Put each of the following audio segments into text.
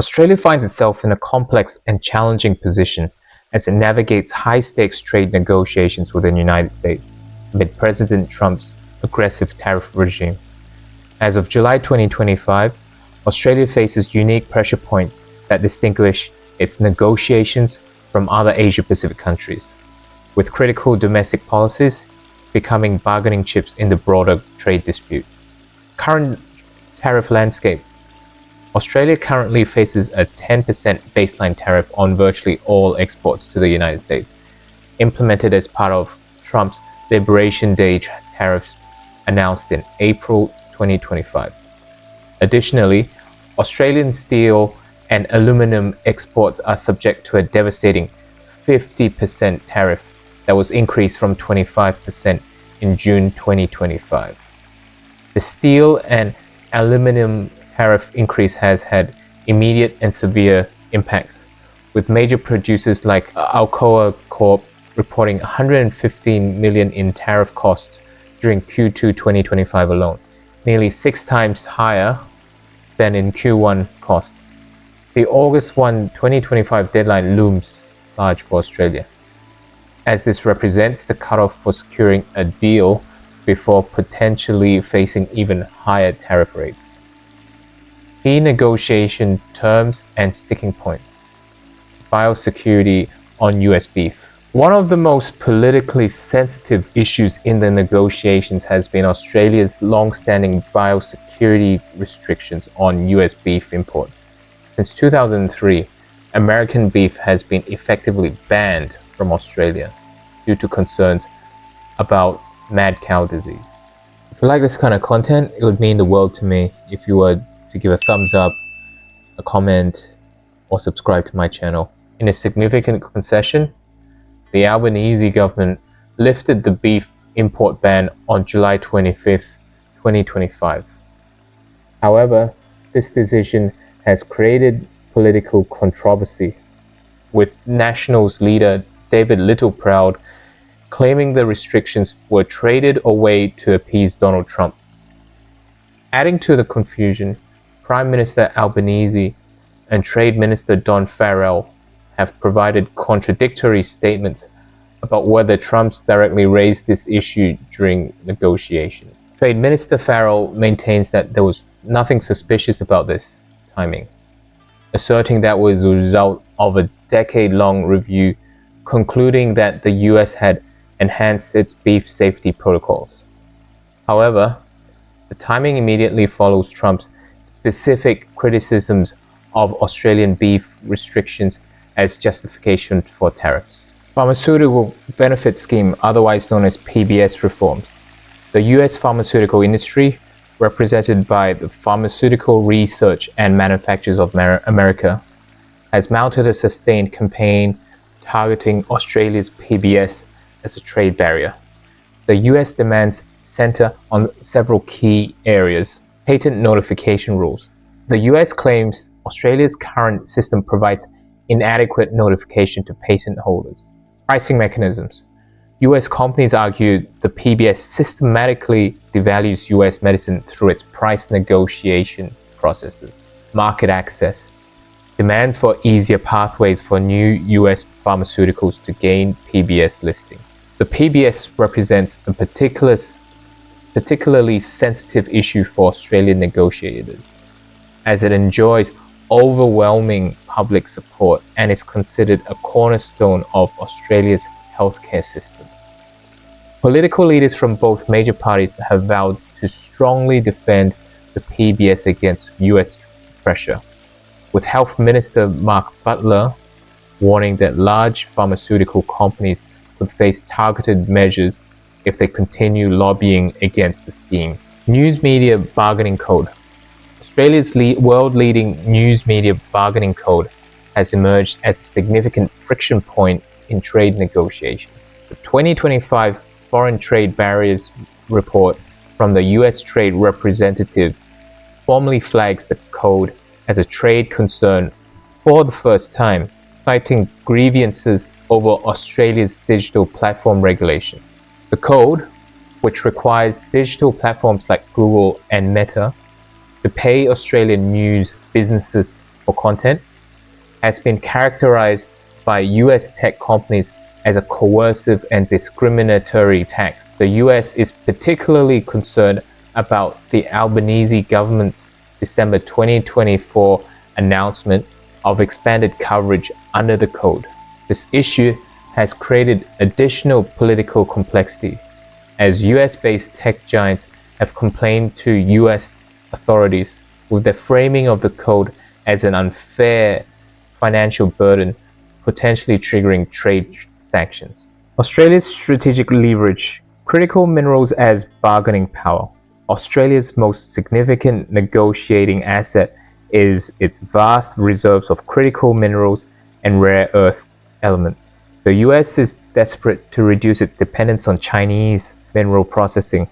Australia finds itself in a complex and challenging position as it navigates high-stakes trade negotiations with the United States amid President Trump's aggressive tariff regime. As of July 2025, Australia faces unique pressure points that distinguish its negotiations from other Asia-Pacific countries, with critical domestic policies becoming bargaining chips in the broader trade dispute. Current tariff landscape. Australia currently faces a 10% baseline tariff on virtually all exports to the United States, implemented as part of Trump's Liberation Day tariffs announced in April 2025. Additionally, Australian steel and aluminum exports are subject to a devastating 50% tariff that was increased from 25% in June 2025. The steel and aluminum tariff increase has had immediate and severe impacts, with major producers like Alcoa Corp reporting $115 million in tariff costs during Q2 2025 alone, nearly 6 times higher than in Q1 costs. The August 1, 2025 deadline looms large for Australia, as this represents the cutoff for securing a deal before potentially facing even higher tariff rates. Key negotiation terms and sticking points. Biosecurity on US beef. One of the most politically sensitive issues in the negotiations has been Australia's long-standing biosecurity restrictions on US beef imports. Since 2003, American beef has been effectively banned from Australia due to concerns about mad cow disease. If you like this kind of content, it would mean the world to me if you were to give a thumbs up, a comment, or subscribe to my channel. In a significant concession, the Albanese government lifted the beef import ban on July 25th, 2025. However, this decision has created political controversy, with Nationals leader David Littleproud claiming the restrictions were traded away to appease Donald Trump. Adding to the confusion, Prime Minister Albanese and Trade Minister Don Farrell have provided contradictory statements about whether Trump directly raised this issue during negotiations. Trade Minister Farrell maintains that there was nothing suspicious about this timing, asserting that was a result of a decade-long review concluding that the US had enhanced its beef safety protocols. However, the timing immediately follows Trump's specific criticisms of Australian beef restrictions as justification for tariffs. Pharmaceutical Benefit Scheme, otherwise known as PBS reforms. The US pharmaceutical industry, represented by the Pharmaceutical Research and Manufacturers of America, has mounted a sustained campaign targeting Australia's PBS as a trade barrier. The US demands center on several key areas. Patent notification rules. The US claims Australia's current system provides inadequate notification to patent holders. Pricing mechanisms. US companies argue the PBS systematically devalues US medicine through its price negotiation processes. Market access. Demands for easier pathways for new US pharmaceuticals to gain PBS listing. The PBS represents a particularly sensitive issue for Australian negotiators, as it enjoys overwhelming public support and is considered a cornerstone of Australia's healthcare system. Political leaders from both major parties have vowed to strongly defend the PBS against US pressure, with Health Minister Mark Butler warning that large pharmaceutical companies could face targeted measures if they continue lobbying against the scheme. News Media Bargaining Code. Australia's world-leading news media bargaining code has emerged as a significant friction point in trade negotiations. The 2025 Foreign Trade Barriers Report from the US Trade Representative formally flags the code as a trade concern for the first time, citing grievances over Australia's digital platform regulation. The code, which requires digital platforms like Google and Meta to pay Australian news businesses for content has been characterized by US tech companies as a coercive and discriminatory tax. The US is particularly concerned about the Albanese government's December 2024 announcement of expanded coverage under the code. This issue has created additional political complexity, as US-based tech giants have complained to US authorities with the framing of the code as an unfair financial burden, potentially triggering trade sanctions. Australia's strategic leverage: critical minerals as bargaining power. Australia's most significant negotiating asset is its vast reserves of critical minerals and rare earth elements. The US is desperate to reduce its dependence on Chinese mineral processing,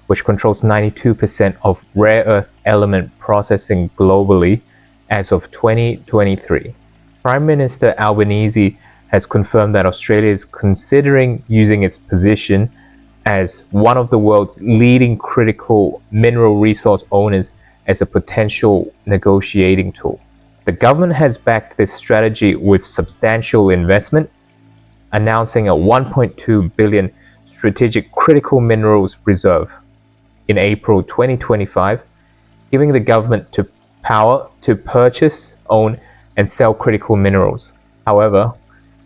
which controls 92% of rare earth element processing globally as of 2023. Prime Minister Albanese has confirmed that Australia is considering using its position as one of the world's leading critical mineral resource owners as a potential negotiating tool. The government has backed this strategy with substantial investment, announcing a $1.2 billion strategic critical minerals reserve in April 2025, giving the government the power to purchase, own, and sell critical minerals. However,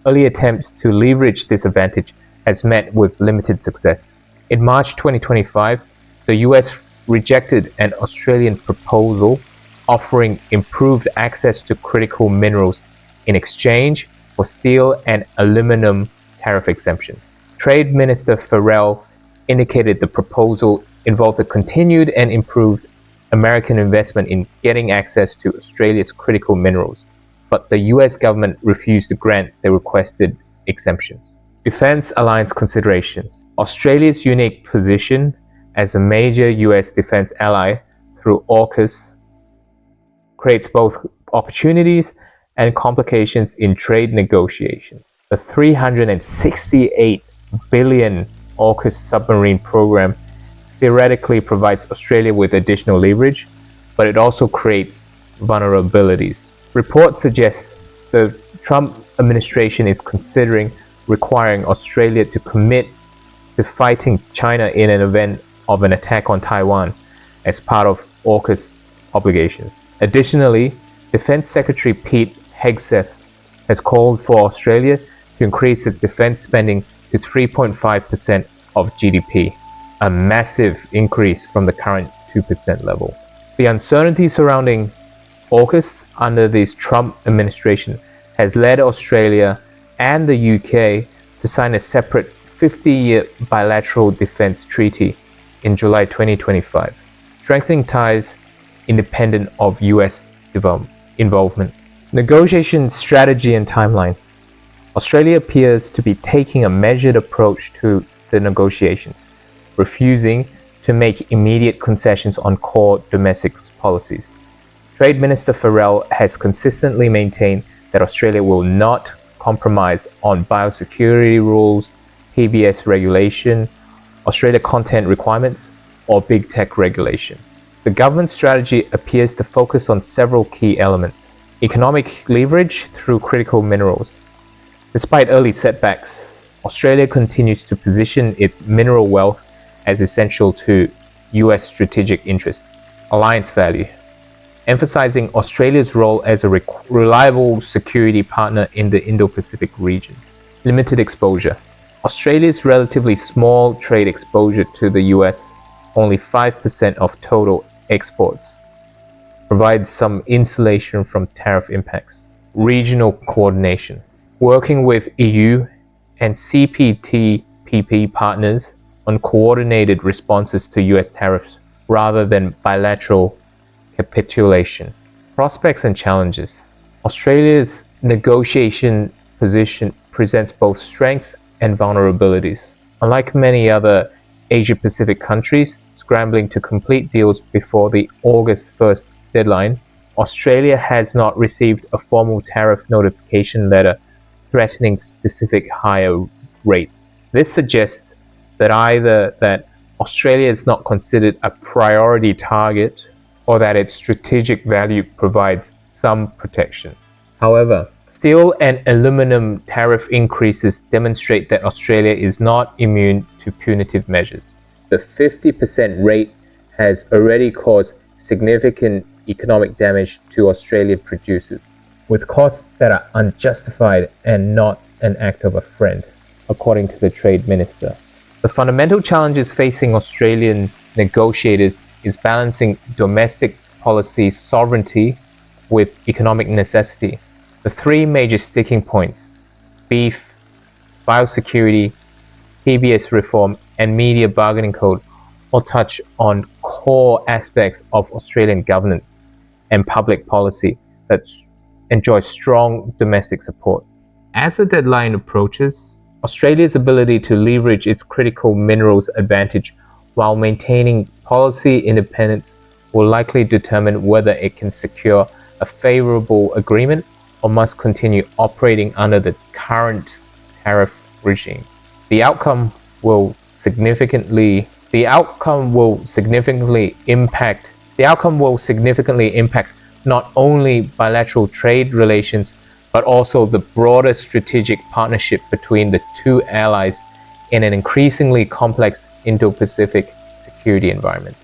early attempts to leverage this advantage has met with limited success. In March 2025, the US rejected an Australian proposal offering improved access to critical minerals in exchange for steel and aluminum tariff exemptions. Trade Minister Farrell indicated the proposal involved a continued and improved American investment in getting access to Australia's critical minerals, but the US government refused to grant the requested exemptions. Defense alliance considerations. Australia's unique position as a major US defense ally through AUKUS creates both opportunities and complications in trade negotiations. The $368 billion AUKUS submarine program theoretically provides Australia with additional leverage, but it also creates vulnerabilities. Reports suggest the Trump administration is considering requiring Australia to commit to fighting China in an event of an attack on Taiwan as part of AUKUS obligations. Additionally, Defense Secretary Pete Hegseth has called for Australia to increase its defense spending to 3.5% of GDP, a massive increase from the current 2% level. The uncertainty surrounding AUKUS under this Trump administration has led Australia and the UK to sign a separate 50-year bilateral defense treaty in July 2025, strengthening ties independent of US involvement. Negotiation strategy and timeline. Australia appears to be taking a measured approach to the negotiations, refusing to make immediate concessions on core domestic policies. Trade Minister Farrell has consistently maintained that Australia will not compromise on biosecurity rules, PBS regulation, Australia content requirements, or big tech regulation. The government's strategy appears to focus on several key elements. Economic leverage through critical minerals. Despite early setbacks, Australia continues to position its mineral wealth as essential to US strategic interests. Alliance value. Emphasizing Australia's role as a reliable security partner in the Indo-Pacific region. Limited exposure. Australia's relatively small trade exposure to the US, only 5% of total exports, provides some insulation from tariff impacts. Regional coordination. Working with EU and CPTPP partners on coordinated responses to US tariffs rather than bilateral capitulation. Prospects and challenges. Australia's negotiation position presents both strengths and vulnerabilities. Unlike many other Asia-Pacific countries scrambling to complete deals before the August 1st deadline, Australia has not received a formal tariff notification letter threatening specific higher rates. This suggests that either that Australia is not considered a priority target or that its strategic value provides some protection. However, steel and aluminum tariff increases demonstrate that Australia is not immune to punitive measures. The 50% rate has already caused significant economic damage to Australian producers, with costs that are unjustified and not an act of a friend, according to the Trade Minister. The fundamental challenges facing Australian negotiators is balancing domestic policy sovereignty with economic necessity. The three major sticking points, beef, biosecurity, PBS reform, and media bargaining code, all touch on core aspects of Australian governance and public policy that enjoy strong domestic support. As the deadline approaches, Australia's ability to leverage its critical minerals advantage while maintaining policy independence will likely determine whether it can secure a favourable agreement or must continue operating under the current tariff regime. The outcome will significantly impact not only bilateral trade relations, but also the broader strategic partnership between the two allies in an increasingly complex Indo-Pacific security environment.